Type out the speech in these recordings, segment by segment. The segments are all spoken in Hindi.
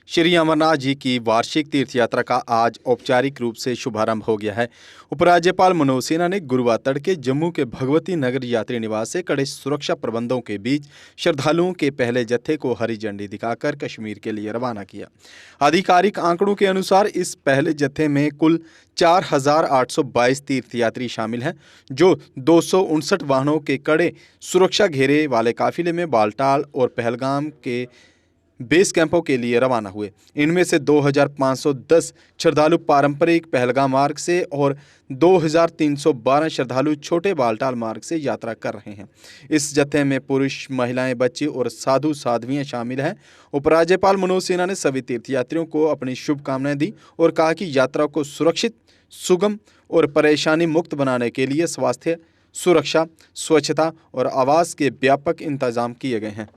श्री अमरनाथ जी की वार्षिक तीर्थ यात्रा का आज औपचारिक रूप से शुभारंभ हो गया है। उपराज्यपाल मनोज सिन्हा ने गुरुवार तड़के जम्मू के भगवती नगर यात्री निवास से कड़े सुरक्षा प्रबंधों के बीच श्रद्धालुओं के पहले जत्थे को हरी झंडी दिखाकर कश्मीर के लिए रवाना किया। आधिकारिक आंकड़ों के अनुसार इस पहले जत्थे में कुल 4,822 तीर्थयात्री शामिल हैं, जो 259 वाहनों के कड़े सुरक्षा घेरे वाले काफिले में बालटाल और पहलगाम के बेस कैंपों के लिए रवाना हुए। इनमें से 2,510 श्रद्धालु पारंपरिक पहलगाम मार्ग से और 2,312 श्रद्धालु छोटे बालटाल मार्ग से यात्रा कर रहे हैं। इस जत्थे में पुरुष, महिलाएं, बच्चे और साधु साध्वियां शामिल हैं। उपराज्यपाल मनोज सिन्हा ने सभी तीर्थयात्रियों को अपनी शुभकामनाएं दी और कहा कि यात्रा को सुरक्षित, सुगम और परेशानी मुक्त बनाने के लिए स्वास्थ्य, सुरक्षा, स्वच्छता और आवास के व्यापक इंतजाम किए गए हैं।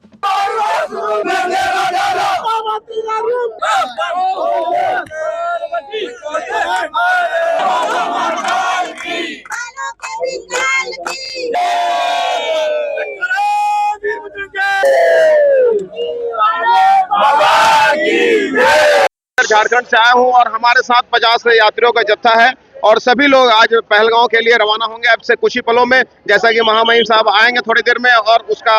झारखंड से आया हूँ और हमारे साथ 50 यात्रियों का जत्था है और सभी लोग आज पहलगांव के लिए रवाना होंगे। अब से कुछ ही पलों में, जैसा कि महामहिम साहब आएंगे थोड़ी देर में और उसका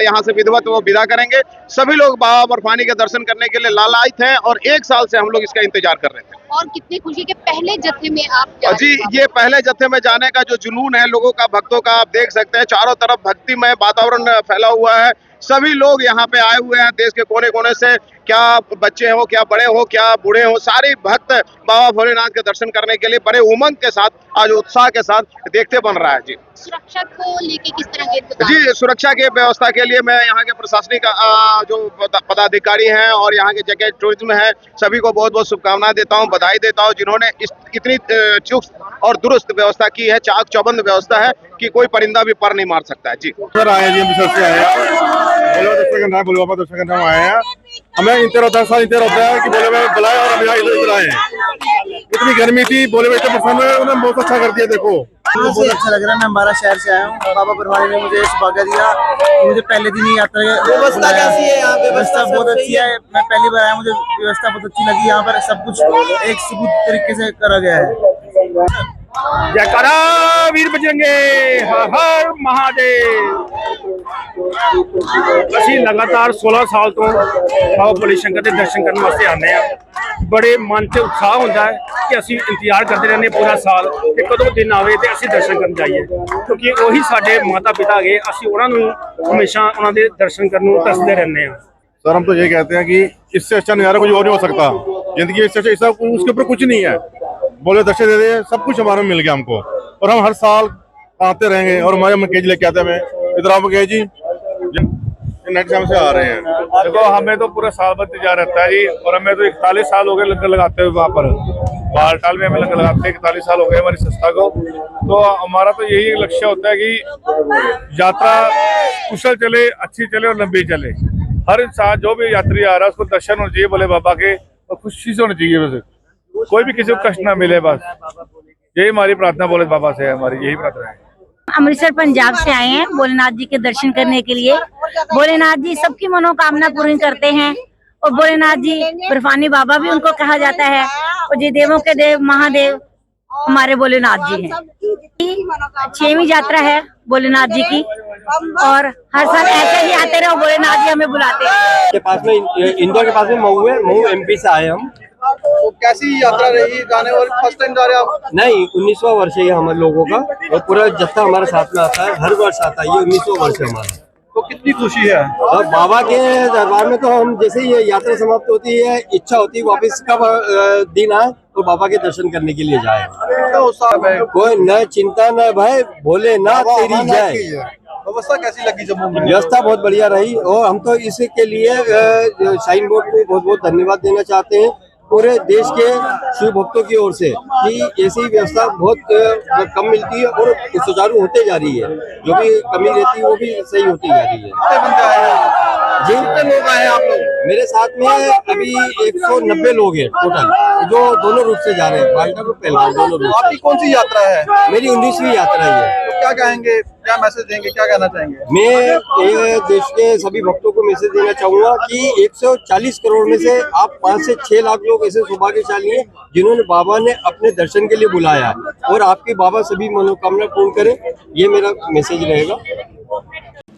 यहां से विधिवत वो विदा करेंगे। सभी लोग बाबा बर्फानी के दर्शन करने के लिए लालायित हैं और 1 साल से हम लोग इसका इंतजार कर रहे थे। और कितनी खुशी के पहले जत्थे में आप जी, ये पहले जत्थे में जाने का जो जुनून है लोगों का, भक्तों का, आप देख सकते हैं चारों तरफ भक्तिमय वातावरण फैला हुआ है। सभी लोग यहाँ पे आए हुए हैं देश के कोने कोने से, क्या बच्चे हो, क्या बड़े हो, क्या बूढ़े हो, सारे भक्त बाबा भोलेनाथ के दर्शन करने के लिए बड़े उमंग के साथ, आज उत्साह के साथ देखते बन रहा है। जी, सुरक्षा को लेके किस तरह के? जी, सुरक्षा की व्यवस्था के लिए मैं यहाँ के प्रशासनिक जो पदाधिकारी हैं और यहाँ के जगह टूरिज्म है, सभी को बहुत बहुत शुभकामनाएं देता हूँ, बधाई देता हूँ, जिन्होंने इतनी चुस्त और दुरुस्त व्यवस्था की है, चाक चौबंद व्यवस्था है कि कोई परिंदा भी पर नहीं मार सकता है। जी सर, आए जी, दर्शन करना है, बोले बाबा दर्शन करने आए हैं। हमें इंतजार होता है कि बोले में बुलाए और हम यहाँ इधर आए हैं। इतनी गर्मी थी, बोले में इतना पसंद है, उन्होंने बहुत अच्छा कर दिया। देखो बहुत अच्छा लग रहा है। मैं हमारा शहर से आया हूँ। बाबा बर्फानी ने मुझे सौभाग्य दिया। मुझे पहले दिन ही यात्रा व्यवस्था कैसी है यहाँ? व्यवस्था बहुत अच्छी है। मैं पहली बार आया, मुझे व्यवस्था बहुत अच्छी लगी। यहाँ पर सब कुछ एक सुबह तरीके से करा गया है। जयकारा वीर बजरंगे, हर हर महादेव। ਅਸੀਂ लगातार 16 साल तो बाबा भोले शंकर के दर्शन करने वास्ते आने हैं। बड़े मन से उत्साह होता है कि ਅਸੀਂ इंतजार करते रहने पूरा साल कि कदों दिन आवे ते ਅਸੀਂ दर्शन करने जाइए, क्योंकि वही साडे माता पिता गए, ਅਸੀਂ ਉਹਨਾਂ ਨੂੰ हमेशा ਉਹਨਾਂ ਦੇ दर्शन करने ਨੂੰ तरसते रहने हैं। सर, हम तो ये कहते हैं कि इससे अच्छा नज़ारा कुछ और नहीं हो सकता जिंदगी में। इससे अच्छा उसके ऊपर कुछ नहीं है। बोले दर्शन दे दे, सब कुछ हमारे मिल गया हमको और हम हर साल आते रहेंगे। और हमारे मकेज लेके आते हैं, इधर आप गए जी, नेक्स्ट टाइम से आ रहे हैं। देखो, हमें तो पूरा साल भर इंतजार रहता है जी, और हमें तो 41 साल हो गए लंगर लगाते हुए। वहाँ पर बालटाल में हमें लंगर लगाते 41 साल हो गए हमारी संस्था को। तो हमारा तो यही लक्ष्य होता है कि यात्रा कुशल चले, अच्छी चले और लंबी चले। हर इंसान जो भी यात्री आ रहा है उसको दर्शन होना चाहिए भोले बाबा के, और खुशी से होना चाहिए। वैसे कोई भी किसी को कष्ट ना मिले, बस यही हमारी प्रार्थना भोले बाबा से है। हमारी यही प्रार्थना है। अमृतसर पंजाब से आए हैं भोलेनाथ जी के दर्शन करने के लिए। भोलेनाथ जी सबकी मनोकामना पूरी करते हैं और भोलेनाथ जी बर्फानी बाबा भी उनको कहा जाता है, और जी देवों के देव महादेव हमारे भोलेनाथ जी हैं। 6वीं यात्रा है भोलेनाथ जी की, और हर साल ऐसे ही आते रहो, भोलेनाथ जी हमें बुलाते हैं। के पास में इंदौर के पास में मऊ है, मऊ MP से आए हम। तो कैसी यात्रा रही जाने और फर्स्ट टाइम जा रहे हैं आप? नहीं, 19वां वर्ष है ये हमारे लोगों का, और पूरा जत्था हमारे साथ में आता है, हर वर्ष आता है। ये 19वां वर्ष है हमारा। तो कितनी खुशी है। और बाबा के दरबार में तो हम जैसे ही ये यात्रा समाप्त होती है, इच्छा होती है वापस कब दिन आए तो बाबा के दर्शन करने के लिए जाए। कोई न चिंता न भय, भोलेनाथ तेरी जय। व्यवस्था कैसी लगी जम्मू में? व्यवस्था बहुत बढ़िया रही, और हम तो इसके लिए साइन बोर्ड को बहुत बहुत धन्यवाद देना चाहते हैं पूरे देश के शिव भक्तों की ओर से, कि ऐसी व्यवस्था बहुत कम मिलती है और सुचारू होते जा रही है। जो भी कमी रहती है वो भी सही होती जा रही है। कितने बंदे आए हैं? जितने लोग आए हैं आप लोग? मेरे साथ में अभी 190 लोग हैं टोटल, जो दोनों रूट से जा रहे हैं, बालटाल और पहलगाम दोनों रूट। आपकी कौन सी यात्रा है? मेरी 19वीं यात्रा है। क्या कहेंगे, क्या मैसेज देंगे, क्या कहना चाहेंगे? मैं ये देश के सभी भक्तों को मैसेज देना चाहूंगा कि 140 करोड़ में से आप 5 से 6 लाख लोग ऐसे सौभाग्यशाली हैं जिन्होंने बाबा ने अपने दर्शन के लिए बुलाया है, और आपके बाबा सभी मनोकामना पूर्ण करें, ये मेरा मैसेज रहेगा।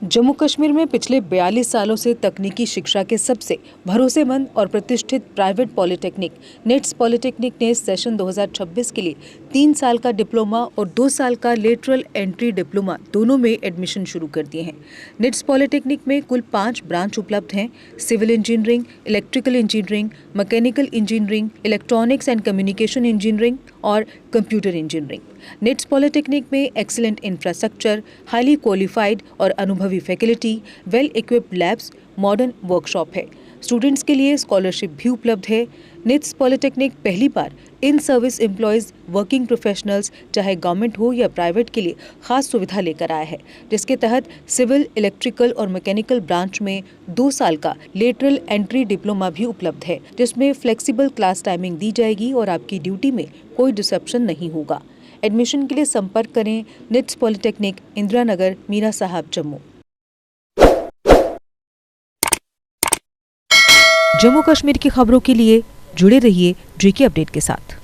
जम्मू कश्मीर में पिछले 42 सालों से तकनीकी शिक्षा के सबसे भरोसेमंद और प्रतिष्ठित प्राइवेट पॉलिटेक्निक निट्स पॉलिटेक्निक ने सेशन 2026 के लिए 3 साल का डिप्लोमा और 2 साल का लेटरल एंट्री डिप्लोमा दोनों में एडमिशन शुरू कर दिए हैं। निट्स पॉलिटेक्निक में कुल 5 ब्रांच उपलब्ध हैं: civil engineering, electrical engineering, mechanical engineering, electronics and communication engineering और कंप्यूटर इंजीनियरिंग। निट्स पॉलिटेक्निक में एक्सीलेंट इंफ्रास्ट्रक्चर, हाईली क्वालिफाइड और अनुभवी faculty, well equipped labs, modern workshop है। स्टूडेंट्स के लिए स्कॉलरशिप भी उपलब्ध है। निट्स पॉलिटेक्निक पहली बार in service employees, working professionals, चाहे गवर्नमेंट हो या प्राइवेट, के लिए खास सुविधा लेकर आया है, जिसके तहत सिविल, इलेक्ट्रिकल और मैकेनिकल ब्रांच में 2 साल का लेटरल एंट्री डिप्लोमा भी उपलब्ध है, जिसमें फ्लेक्सिबल क्लास टाइमिंग दी जाएगी और आपकी ड्यूटी में कोई डिसरप्शन नहीं होगा। एडमिशन के लिए संपर्क करें निट्स पॉलिटेक्निक, इंदिरा नगर, मीरा साहब, जम्मू। जम्मू कश्मीर की खबरों के लिए जुड़े रहिए JK अपडेट के साथ।